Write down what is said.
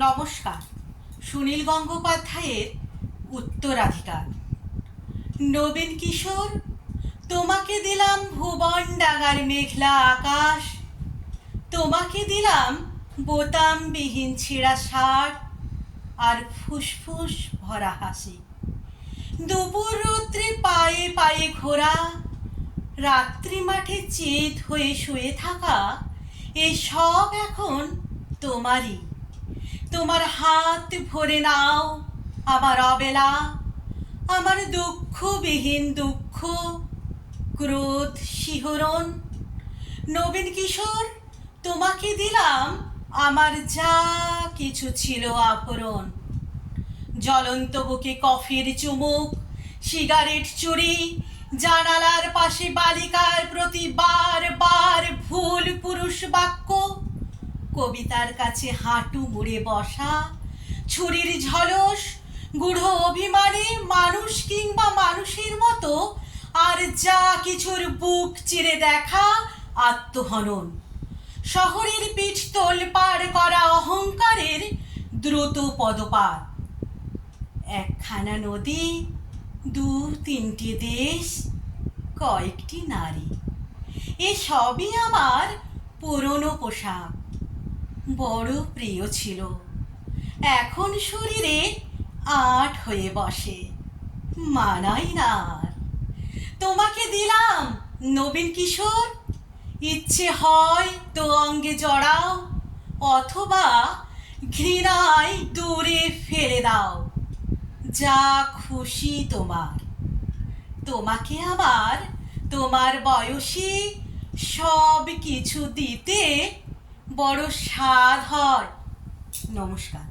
নমস্কার। সুনীল গঙ্গোপাধ্যায়ের উত্তরাধিকার। নবীন কিশোর, তোমাকে দিলাম ভুবন ডাঙার মেঘলা আকাশ, তোমাকে দিলাম বোতামবিহীন ছেঁড়া শার্ট আর ফুসফুস ভরা হাসি। দুপুর রৌদ্রে পায়ে পায়ে ঘোরা, রাত্রি মাঠে চেত হয়ে শুয়ে থাকা, এসব এখন তোমারই। তোমার হাত ভরে নাও আমার অবেলা, আমার দুঃখবিহীন দুঃখ, ক্রোধ শিহরণ। নবীন কিশোর, তোমাকে দিলাম আমার যা কিছু ছিল আভরণ। জ্বলন্ত বুকে কফির চুমুক, সিগারেট চুরি, জানালার পাশে বালিকার প্রতি বার বার ভুল পুরুষ বাক্য, কবিতার কাছে হাঁটু মুড়ে বসা, ছুরির ঝলস, গূঢ় অভিমানে মানুষ কিংবা মানুষের মতো আর যা কিছুর বুক চিরে দেখা আত্মহনন, শহরের পিঠ তোলপাড় করা অহংকারের দ্রুত পদপাত। একখানা নদী, দু তিনটি দেশ, কয়েকটি নারী, এসবই আমার পুরনো পোশাক, বড় প্রিয় ছিল। এখন শরীরে আঁট হয়ে বসে, মানাই না আর। তোমাকে দিলাম নবীন কিশোর, ইচ্ছে হয় তো অঙ্গে জড়াও, অথবা ঘৃণায় দূরে ফেলে দাও, যা খুশি তোমার। তোমাকে আমার তোমার বয়সী সব কিছু দিতে বড় স্বাদ হয়। নমস্কার।